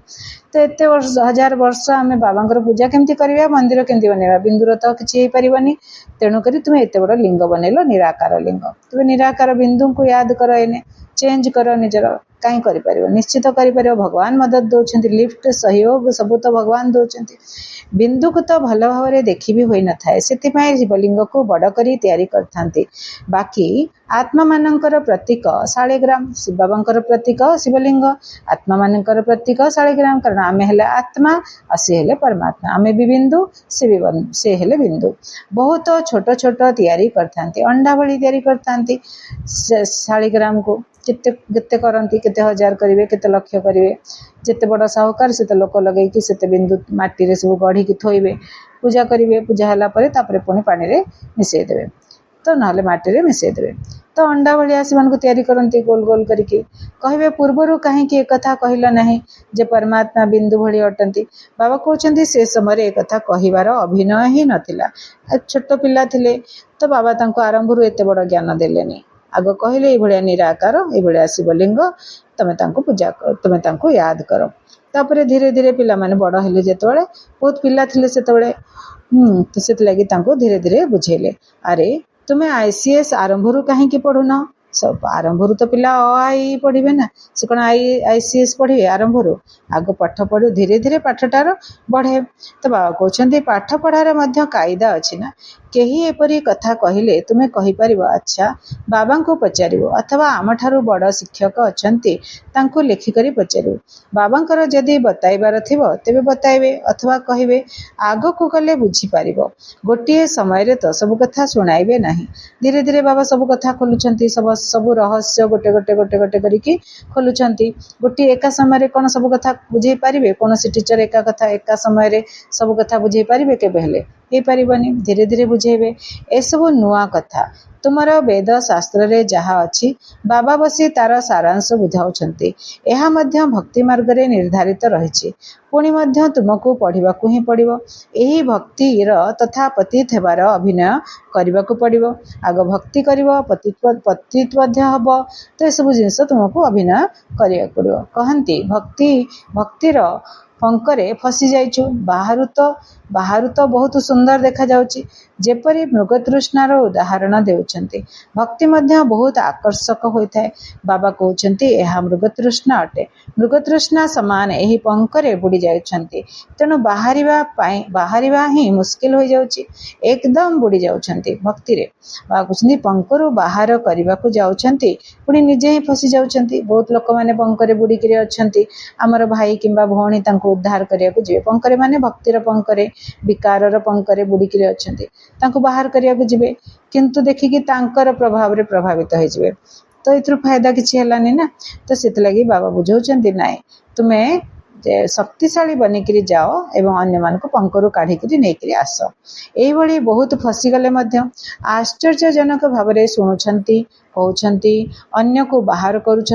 S1: ତ ଏତେ ବର୍ଷ 1000 ବର୍ଷ ଆମେ ବାବାଙ୍କର ପୂଜା କେମିତି କରିବା? ମନ୍ଦିର କେମିତି ବନେଇବା? ବିନ୍ଦୁର ତ କିଛି ହେଇପାରିବନି। ତେଣୁକରି ତୁମେ ଏତେ ବଡ଼ ଲିଙ୍ଗ ବନେଇଲ, ନିରାକାର ଲିଙ୍ଗ। ତୁମେ ନିରାକାର ବିନ୍ଦୁଙ୍କୁ ୟାଦ କର, ଏନେ ଚେଞ୍ଜ କର ନିଜର। କାହିଁ କରିପାରିବ? ନିଶ୍ଚିତ କରିପାରିବ। ଭଗବାନ ମଦତ ଦଉଛନ୍ତି, ଲିଫ୍ଟ ସହଯୋଗ ସବୁ ତ ଭଗବାନ ଦଉଛନ୍ତି। ବିନ୍ଦୁକୁ ତ ଭଲ ଭାବରେ ଦେଖି ବି ହୋଇନଥାଏ, ସେଥିପାଇଁ ଶିବଲିଙ୍ଗକୁ ବଡ଼ କରି ତିଆରି କରିଥାନ୍ତି। ବାକି ଆତ୍ମା ମାନଙ୍କର ପ୍ରତୀକ ଶାଳିଗ୍ରାମ, ଶିବ ବାବାଙ୍କର ପ୍ରତୀକ ଶିବଲିଙ୍ଗ, ଆତ୍ମା ମାନଙ୍କର ପ୍ରତୀକ ଶାଳିଗ୍ରାମ। କାରଣ ଆମେ ହେଲେ ଆତ୍ମା ଆଉ ସେ ହେଲେ ପରମାତ୍ମା। ଆମେ ବି ବିନ୍ଦୁ, ସେ ହେଲେ ବିନ୍ଦୁ। ବହୁତ ଛୋଟ ଛୋଟ ତିଆରି କରିଥାନ୍ତି, ଅଣ୍ଡା ଭଳି ତିଆରି କରିଥାନ୍ତି ଶାଳିଗ୍ରାମକୁ। କେତେ କରନ୍ତି, କେତେ ହଜାର କରିବେ, କେତେ ଲକ୍ଷ କରିବେ। ଯେତେ ବଡ଼ ସାହୁକାର ସେତେ ଲୋକ ଲଗେଇକି ସେତେ ବିନ୍ଦୁ ମାଟିରେ ସବୁ ଗଢ଼ିକି ଥୋଇବେ, ପୂଜା କରିବେ। ପୂଜା ହେଲା ପରେ ତାପରେ ପୁଣି ପାଣିରେ ମିଶେଇ ଦେବେ, ତ ନହେଲେ ମାଟିରେ ମିଶେଇ ଦେବେ। ତ ଅଣ୍ଡା ଭଳିଆ ସେମାନଙ୍କୁ ତିଆରି କରନ୍ତି ଗୋଲ ଗୋଲ କରିକି। କହିବେ ପୂର୍ବରୁ କାହିଁକି ଏକଥା କହିଲ ନାହିଁ ଯେ ପରମାତ୍ମା ବିନ୍ଦୁ ଭଳି ଅଟନ୍ତି? ବାବା କହୁଛନ୍ତି ସେ ସମୟରେ ଏକଥା କହିବାର ଅଭିନୟ ହିଁ ନଥିଲା। ଛୋଟ ପିଲା ଥିଲେ, ତ ବାବା ତାଙ୍କୁ ଆରମ୍ଭରୁ ଏତେ ବଡ଼ ଜ୍ଞାନ ଦେଲେନି। ଆଗ କହିଲେ ଏଇଭଳିଆ ନିରାକାର, ଏଇଭଳିଆ ଶିବଲିଙ୍ଗ, ତମେ ତାଙ୍କୁ ପୂଜା କର, ତମେ ତାଙ୍କୁ ୟାଦ କର। ତାପରେ ଧୀରେ ଧୀରେ ପିଲାମାନେ ବଡ଼ ହେଲେ, ଯେତେବେଳେ ବହୁତ ପିଲା ଥିଲେ ସେତେବେଳେ, ସେଥିଲାଗି ତାଙ୍କୁ ଧୀରେ ଧୀରେ ବୁଝେଇଲେ, ଆରେ ତୁମେ ICS ଆରମ୍ଭରୁ କାହିଁକି ପଢୁନ? ଆରମ୍ଭରୁ ତ ପିଲା ଅ ଆ ଇ ପଢିବେ ନା, ସେ କଣ ICS ପଢିବେ ଆରମ୍ଭରୁ? ଆଗ ପାଠ ପଢୁ, ଧୀରେ ଧୀରେ ପାଠଟାର ବଢେ। ତ ବାବା କହୁଛନ୍ତି ପାଠ ପଢାର ମଧ୍ୟ କାଇଦା ଅଛି ନା। କେହି ଏପରି କଥା କହିଲେ ତୁମେ କହିପାରିବ ଆଚ୍ଛା ବାବାଙ୍କୁ ପଚାରିବ, ଅଥବା ଆମଠାରୁ ବଡ଼ ଶିକ୍ଷକ ଅଛନ୍ତି ତାଙ୍କୁ ଲେଖିକରି ପଚାରିବ। ବାବାଙ୍କର ଯଦି ବତାଇବାର ଥିବ ତେବେ ବତାଇବେ, ଅଥବା କହିବେ ଆଗକୁ ଗଲେ ବୁଝିପାରିବ। ଗୋଟିଏ ସମୟରେ ତ ସବୁ କଥା ଶୁଣାଇବେ ନାହିଁ। ଧୀରେ ଧୀରେ ବାବା ସବୁ କଥା ଖୋଲୁଛନ୍ତି, ସବୁ ରହସ୍ୟ ଗୋଟେ ଗୋଟେ ଗୋଟେ ଗୋଟେ କରିକି ଖୋଲୁଛନ୍ତି। ଗୋଟିଏ ଏକା ସମୟରେ କଣ ସବୁ କଥା ବୁଝେଇ ପାରିବେ? କୌଣସି ଟିଚର ଏକା ସମୟରେ ସବୁ କଥା ବୁଝେଇ ପାରିବେ? କେବେ ହେଲେ ହେଇପାରିବନି। ଧୀରେ ଧୀରେ ବୁଝେଇବେ। ଏସବୁ ନୂଆ କଥା। ତୁମର ବେଦ ଶାସ୍ତ୍ରରେ ଯାହା ଅଛି ବାବା ବସି ତାର ସାରାଂଶ ବୁଝାଉଛନ୍ତି। ଏହା ମଧ୍ୟ ଭକ୍ତି ମାର୍ଗରେ ନିର୍ଦ୍ଧାରିତ ରହିଛି। ପୁଣି ମଧ୍ୟ ତୁମକୁ ପଢିବାକୁ ହିଁ ପଡିବ। ଏହି ଭକ୍ତିର ତଥା ପତିତ ହେବାର ଅଭିନୟ କରିବାକୁ ପଡିବ। ଆଗ ଭକ୍ତି କରିବ, ପତିତ ମଧ୍ୟ ହବ, ତ ଏସବୁ ଜିନିଷ ତୁମକୁ ଅଭିନୟ କରିବାକୁ ପଡିବ। କହନ୍ତି ଭକ୍ତିର ପଙ୍କରେ ଫସି ଯାଇଛୁ, ବାହାରୁ ତ ବହୁତ ସୁନ୍ଦର ଦେଖାଯାଉଛି। ଯେପରି ମୃଗତୃଷ୍ଣାର ଉଦାହରଣ ଦେଉଛନ୍ତି, ଭକ୍ତି ମଧ୍ୟ ବହୁତ ଆକର୍ଷକ ହୋଇଥାଏ। ବାବା କହୁଛନ୍ତି ଏହା ମୃଗତୃଷ୍ଣା ଅଟେ। ମୃଗତୃଷ୍ଣା ସମାନ ଏହି ପଙ୍କରେ ବୁଡି ଯାଉଛନ୍ତି, ତେଣୁ ବାହାରିବା ହିଁ ମୁସ୍କିଲ ହୋଇଯାଉଛି। ଏକଦମ ବୁଡି ଯାଉଛନ୍ତି ଭକ୍ତିରେ। ବାବା କହୁଛନ୍ତି ପଙ୍କରୁ ବାହାର କରିବାକୁ ଯାଉଛନ୍ତି, ପୁଣି ନିଜେ ହିଁ ଫସି ଯାଉଛନ୍ତି। ବହୁତ ଲୋକମାନେ ପଙ୍କରେ ବୁଡିକିରି ଅଛନ୍ତି, ଆମର ଭାଇ କିମ୍ବା ଭଉଣୀ ତାଙ୍କୁ उद्धार करने जी पंकरे माने भक्तिर पंकरे विकार पंकरे बुड़िकी अच्छा बाहर करने जी किंतु देखिकी प्रभाव रे प्रभावित हो तो ये फायदा किसी है ना। तो से लगी बाबा बुझाऊँ ना तुम्हें शक्तिशाली बनिकी जाओ एवं अन्य मान पंकरु काढ़ी नहीं आस। यही बहुत फसीगले आश्चर्यजनक भाव में शुणुंट कहते अन्य को बाहर करुँच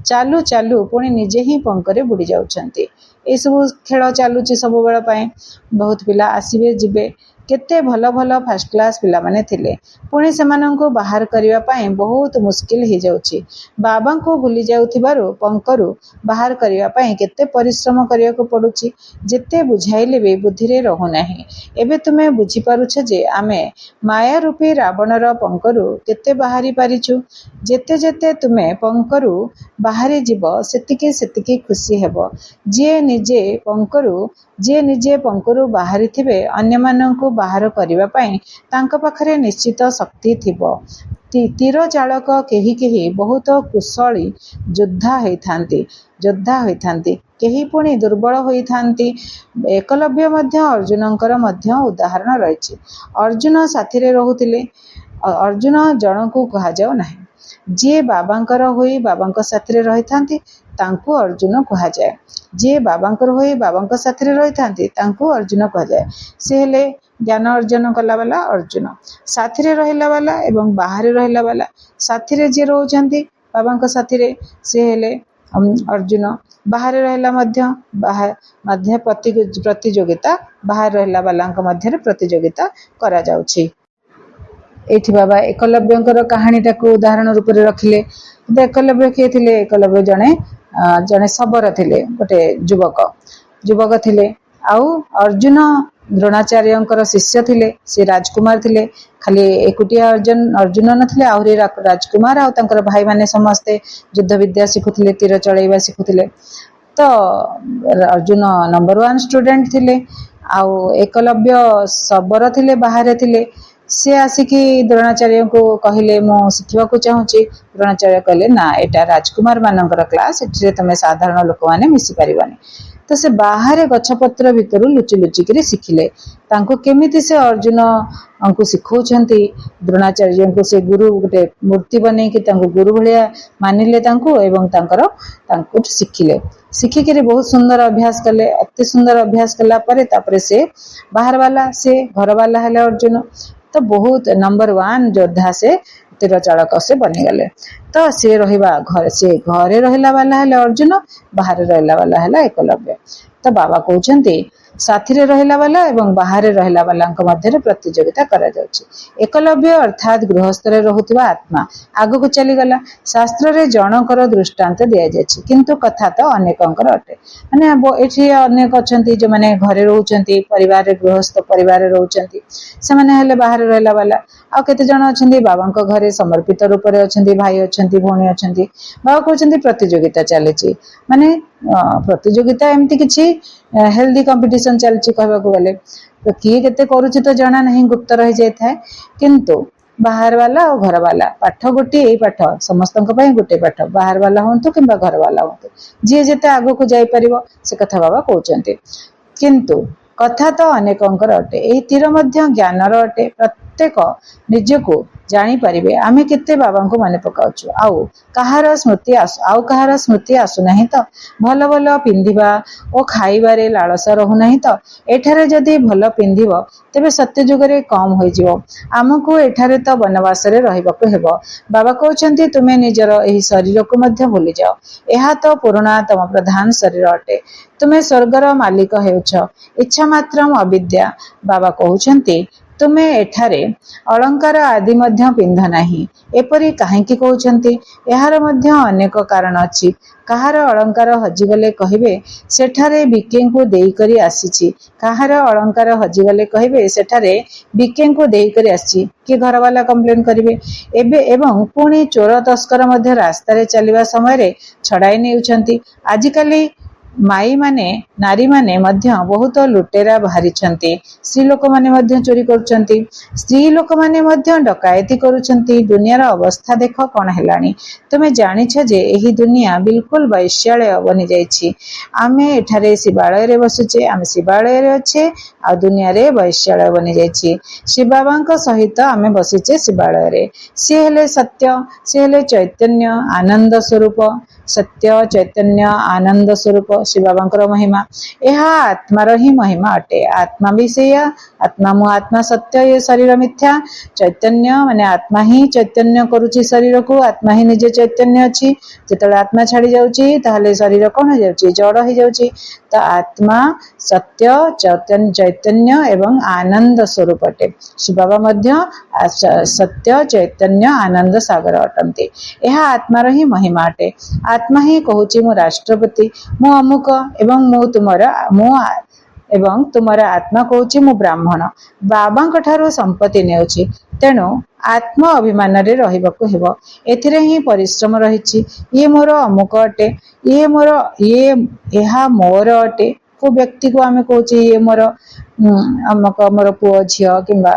S1: चालू चालू पुणी निजे ही पंकरे बुड़ी जाउछंती। ये सब खेल चलुची सब बेल बहुत पिला आसबे जीवे केते भल भल फास्ट क्लास पिला माने थिले पुणी से बाहर करने बहुत मुश्किल हो जाउची। बाबा को भूली जाउथिबारु पंकरु बाहर करने केते परिश्रम करने को पड़ुची जेते बुझाइले भी बुद्धि रे रहु नाही। एबे तुमे बुझी पारुछ जे आमे माया रूपी रावणर पंकरु केते बाहरी पारिछु। जेते जेते तुमे पंकरु बाहरी जीव सेतिके सेतिके खुशी हेबो। जे निजे पंकरु बाहरी थिबे अन्य माननकु बाहर करिबा पई तांका पाखरे निश्चित शक्ति थिबो। तीर चालक केही केही बहुत कुशली योद्धा होइथांती केही पुणी दुर्बल होइथांती। एकलव्य मध्य अर्जुनंकर मध्य उदाहरण रहिछि। अर्जुन साथी रे रहुतिले। अर्जुन जन को कहा जाओ नाही। जे बाबांकर होई बाबांक साथी रे रहिथांती तांको अर्जुन कहा जाए। जे बाबांकर होई बाबांक साथी रे रहिथांती तांको अर्जुन कहा जाए। से हेले ज्ञान अर्जन कला वाला अर्जुन, साथी रे रहिला वाला एवं बाहर रहिला वाला। साथी रे जे रहउचंती बाबांक साथी रे से हेले अर्जुन, बाहर रहिला मध्य प्रतियोगिता बाहर रहिला वालांक मध्य प्रतियोगिता करा जाउछि। एठी बाबा एकलव्यंकर कहानीटा को उदाहरण रूप में रखिले। तो एकलव्य किए थिले? एकलव्य जने शबर थिले, गोटे युवक थिले। आउ अर्जुन द्रोणाचार्यंकर शिष्य थिले। से राजकुमार थिले। खाली एकुटिया अर्जुन नथिले, आहुरी राजकुमार आउ तांकर भाई माने समस्ते युद्ध विद्या शिखुथिले, तीर चलैबा शिखुथिले। तो अर्जुन नंबर 1 स्टूडेंट थिले। आउ एकलव्य शबर थिले, बाहर थिले। से आसिकी द्रोणाचार्य को कहले मु शिखा को चाहूँगी। द्रोणाचार्य कहले ना एटा राजकुमार मानकर क्लास, एठिरे तमे साधारण लोक माने मिसी परिबानी। तो से बाहर गछपत्र भितर लुचि लुचिकी शिखिले। तांको केमिति से अर्जुन को शिखौछंती। द्रोणाचार्य को से गुरु गोटे मूर्ति बनै कि तांको गुरु भलिया मानिले तांको एवं तांको शिखिले। शिखिकी बहुत सुंदर अभ्यास कले। अति सुंदर अभ्यास कला परे तापरे से बाहर वाला से घर वाला हेले अर्जुन। तो बहुत नंबर 1 योद्धा से तीर चालक से बनीगले। तो सी घरे रहिला वाला है अर्जुन, बाहर रहिला वाला है एकलव्य। तो बाबा कहते साथी रे रहिला वाला एवं बाहर रहिला वाला मध्य प्रतियोगिता करा जाउछि। एकलव्य अर्थात गृहस्थ रे रहुथिबा आत्मा आगो को चली गला। शास्त्र रे जनकर दृष्टांत दिया जाछि, किंतु कथा तो अनेकंकर अटे। माने एठी अनेक अछंती जो माने घरे रहउचंती, परिवार रे गृहस्थ परिवार रे रहउचंती, से माने हेले बाहर रहिला वाला। आ केते जण अछंती बाबांक घरे समर्पित रूप रे अछंती, भाई अछंती, भौणी अछंती। बाबा कहउचंती प्रतियोगिता चलेछि। माने प्रतियोगिता एमती किछि हेल्दी कंपटीशन चलछि कहबा को गले। तो किए केते करूछि तो जाना नहीं, गुप्त रहि जाय थाए। किंतु बाहर वाला और घर वाला पाठ गोटे, यही पाठ समस्तक गोटे पाठ, बाहर वाला हूँ कि घर वाला हूँ, जी जेते आगो को जाई परिबो से कथा बाबा कहउचंती। किंतु कथा तो अनेकंकर अटे। एही तीर मध्य ज्ञानर अटे। प्रत्येक निजको जानी पारिबे आमे केते बाबा को माने पकाउछु। आउ कहार स्मृति आसु नहीं तो भल भल पिंधिबा ओ खाइबारे लालसा रहु नहीं तो एठारे जदि भल पिंधिबो तेबे सत्य जुगरे कम होई जिवो। आमको एठारे तो वनवास रे रहिबाको हेबो। बाबा कहउचंती तुमे निजर एही शरीर को मध्य भूली जाओ। एहा तो पुराना तम प्रधान शरीर अटे। तुमे स्वर्गर मालिक हेउछ, इच्छा मात्रम अविद्या। बाबा कहउचंती तुमे एठारे अलंकार आदि मध्य पिंध नाही। एपरी काहेकि कहउचंती? एहार मध्य अनेक कारण अछि। कहार अलंकार हजिगले कहिबे सेठारे बिके को देई करी आसीछि। कहार अलंकार हजिगले कहिबे सेठारे बिके को देई करी आसीछि। कि घर वाला कंप्लेन करिवे। एबे एवं पुणी चोर तस्कर मध्य रास्ता रे चलिबा समय रे छड़ाई नेउछंती। आजिकाली माई माने नारी माने मध्य बहुत लुटेरा बाहरिछंती। स्त्री लोक माने मध्य चोरी करुछंती, स्त्री लोक माने मध्य डकायती करुछंती। दुनियार अवस्था देख कौन हेलानी। तुमे जानिछ जे एही दुनिया बिल्कुल वैश्यालय बनी जाइछि। आमे एठारे शिवालय रे बसुचे, आमे शिवालय रे अच्छे आ दुनिया रे वैश्यालय बनी जाइछि। शिव बाबांक सहित आमे बसिचे शिवालय रे। से हेले सत्य, से हेले चैतन्य आनंद स्वरूप। सत्य चैतन्य आनंद स्वरूप शिव बाबांकर महिमा, यह आत्मार ही महिमा अटे। आत्मा भी सेया, आत्मा मु आत्मा सत्य, ये शरीर मिथ्या। चैतन्य माने आत्मा ही चैतन्य करुछि शरीर को, आत्मा ही निजे चैतन्य अछि। जेतले आत्मा छाड़ी जाउछि ताहले शरीर कोन हो जाउछि, जड़ हो जाउछि। तो आत्मा सत्य चैतन्य एवं आनंद स्वरूप अटे। शिव बाबा मध्य सत्य चैतन्य आनंद सागर अटंती। यह आत्मार ही महिमा अटे। आत्मा ही कहूछि मो राष्ट्रपति, मो अमुक एवं मो तुमर आत्मा कहूछि मो ब्राह्मण। बाबांक ठारू संपत्ति नेउछि, तेणु आत्म अभिमान रे रहिबाकु हेबो। एथिरे ही परिश्रम रहिछि। ये मोर अमुक अटे, एहा मोर अटे। को व्यक्ति को आमे कहूछि ये मोर अमुक, मोर पुओ झियो किंबा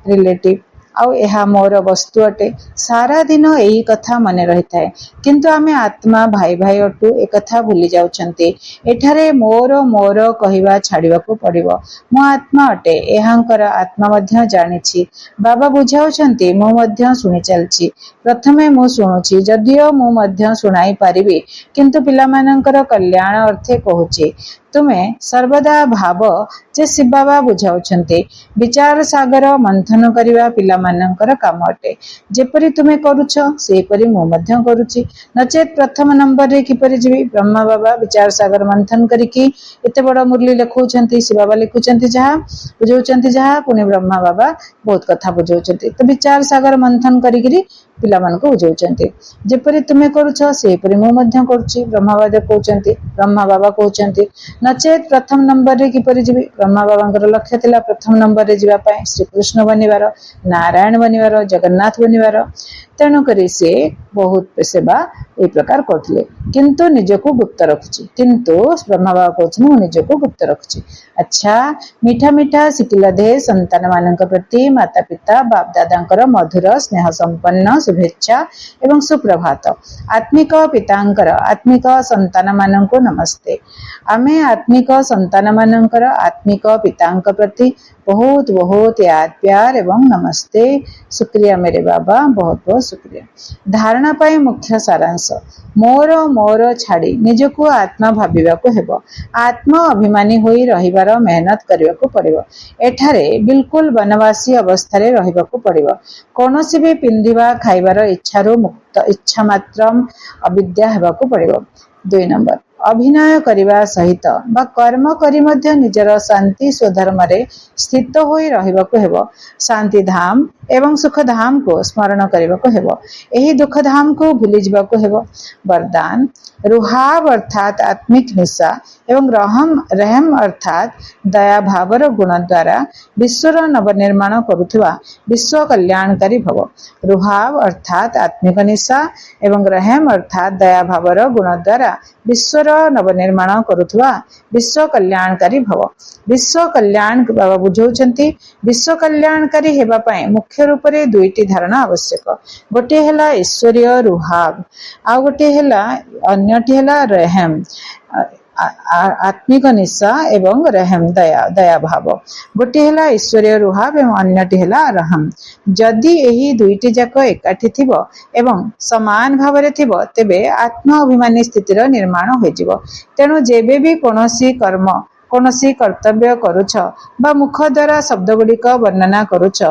S1: रिलेटिव, आउ एहा मोर वस्तु अटे। सारा दिन एही कथा मने रही थाए, किंतु आमे आत्मा भाई भाई अटु ए कथा भूली जाउछंती। एठारे मोर मोर कहिबा छाडिबाकू पड़िबो। मो आत्मा अटे, एहांकर आत्मा मध्य जानिछि। बाबा बुझाउछंती, मो मध्य सुनि चलछि। प्रथमे मो सुनुछि, जदियो मो मध्य सुनाई पारिबी, किंतु पिलामानंकर कल्याण अर्थे कहूछि। तुमे सर्वदा भाव जे शिव बाबा बुझाउछंती। विचार सागर मंथन करिबा पिलामानंकर काम अटे। जेपरि तुमे करूछ सेपरि मो मध्य करूछि। नचेत प्रथम नंबर रे किपरि जीवी। ब्रह्मा बाबा विचार सागर मंथन करिकी एते बड़ मुरली लिखुछंती, शिव बाबा लिखुछंती जहा बुझाउछंती जहा, पुनि ब्रह्मा बाबा बहुत कथा बुझाउछंती। तो विचार सागर मंथन करिकरी पिलामान को बुझाउछंती। जेपरि तुमे करूछ सेपरि मो मध्य करूछि, ब्रह्मा बाबा कहउछंती। ब्रह्मा बाबा कहउछंती नचेत प्रथम नंबर रे किपरि जीवी। ब्रह्मा बाबांकर लक्ष्य थिला प्रथम नंबर रे जीवा पय, श्री कृष्ण बनिबार, नारायण बनिबार, जगन्नाथ बनिबार। तेणु करी से बहुत सेवा ए प्रकार करथिले, किंतु निजको गुप्त रखुछि। किंतु ब्रह्मा बाबा कहउछन मु निजको गुप्त रखुछि। अच्छा, मीठा मीठा सिकिला दे संतान मानक प्रति माता पिता बाप दादांकर मधुर स्नेह संपन्न शुभेच्छा एवं सुप्रभात। आत्मिक पितांकर आत्मिक संतान मानक नमस्ते। आमे आत्मिक संतान मानकर आत्मिक पितांक प्रति बहुत बहुत याद प्यार एवं नमस्ते। शुक्रिया मेरे बाबा, बहुत बहुत शुक्रिया। धारणा पाई मुख्य सारांश, मोर मोर छाड़ी निजको आत्मा भाबिबाको हेबो। आत्मा अभिमानी होई रहिबार मेहनत करिबाको पड़िबो। एठारे बिल्कुल वनवासी अवस्था रे रहिबाको पड़िबो। कोनोसी भी पिंधिबा खाइबार इच्छारो मुक्त, इच्छा मात्रम अविद्या हेबाको पड़िबो। 2 नंबर, अभिनय करिबा सहित बा कर्म करी मध्य निजर शांति स्वधर्म रे स्थित होई रहिबाको हेबो। शांति धाम एवं सुख धाम को स्मरण करिबाको हेबो। एही दुख धाम को भूली जिबाको हेबो। वरदान, रुहाब अर्थात आत्मिक निशा एवं रहम अर्थात दया भावर गुण द्वारा विश्वर नवनिर्माण करुथुवा विश्व कल्याणकारी भव। रुहाब अर्थात आत्मिक निशा एवं रहम अर्थात दया भावर गुण द्वारा विश्वर नवनिर्माण करुथुवा विश्व कल्याणकारी भव। विश्व कल्याण बाबा बुझाउछंती। विश्व कल्याणकारी हेबा पय मुख्य रूप रे दुईटी धारणा आवश्यक। गोटे हेला ईश्वरीय रुहाब, आ गोटे हेला अन्यटी हेला रहम, आत्मिक निशा एवं रहम दया भाव। गोटे हेला ईश्वरीय रुहाब एवं अन्यटी हेला रहम। जदि एही दुईटी जाक एकाठी थिबो एवं समान भावरे थिबो, तेबे आत्म अभिमानी स्थितिर निर्माण होई जिवो। तेणु जेबे भी कोनोसी कर्म कोनोसी कर्तव्य करुछ बा मुख द्वारा शब्द गुड़िक वर्णना करुछ,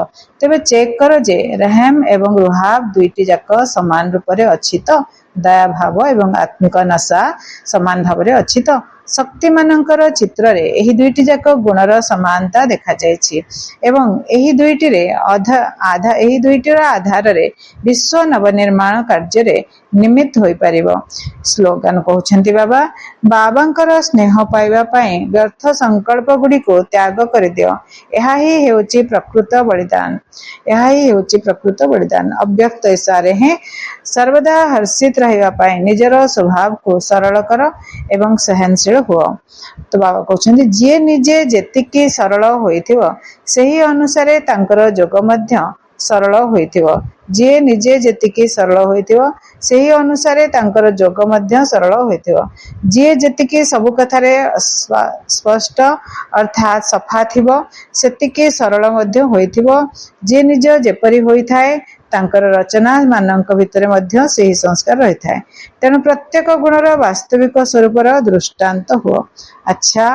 S1: तेबे चेक कर जे रहम एवं रुहाब दुईटी जाक समान रूप रे अछि तो। दया भाव एवं आत्मिक नशा समान भाव रे अछि तो। शक्ति मानकर चित्र रे एही दुईटी जाक गुणर समानता देखा जायछि एवं एही दुईटी रे एही दुईटीर आधार रे विश्व नवनिर्माण कार्य रे निमित्त होई परिबो। स्लोगन कहउछंती बाबा, बाबांकर स्नेह पाइबा पय व्यर्थ संकल्प गुडी को त्याग कर दियो। एहा ही हेउची प्रकृत बलिदान। एहा ही हेउची प्रकृत बलिदान। अव्यक्त इशारे हैं सर्वदा हर्षित रहिबा पय निजर स्वभाव को सरल कर एवं सहनशील ସହନଶୀଳ ହୁଅ। ତ ବାବା କହୁଛନ୍ତି ଯିଏ ନିଜେ ଯେତିକି ସରଳ ହୋଇଥିବ ସେହି ଅନୁସାରେ ତାଙ୍କର ଯୋଗ ମଧ୍ୟ ସରଳ ହୋଇଥିବ। ଯିଏ ନିଜେ ଯେତିକି ସରଳ ହୋଇଥିବ ସେହି ଅନୁସାରେ ତାଙ୍କର ଯୋଗ ମଧ୍ୟ ସରଳ ହୋଇଥିବ। ଯିଏ ଯେତିକି ସବୁ କଥାରେ ସ୍ପଷ୍ଟ ଅର୍ଥାତ୍ ସଫା ଥିବ ସେତିକି ସରଳ ମଧ୍ୟ ହୋଇଥିବ। ଯିଏ ନିଜ ଯେପରି ହୋଇଥାଏ ତାଙ୍କର ରଚନା ମାନଙ୍କ ଭିତରେ ମଧ୍ୟ ସେହି ସଂସ୍କାର ରହିଥାଏ। ତେଣୁ ପ୍ରତ୍ୟେକ ଗୁଣର ବାସ୍ତବିକ ସ୍ୱରୂପର ଦୃଷ୍ଟାନ୍ତ ହୁଅ। ଆଚ୍ଛା,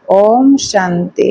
S1: ଓମ୍ ଶାନ୍ତି।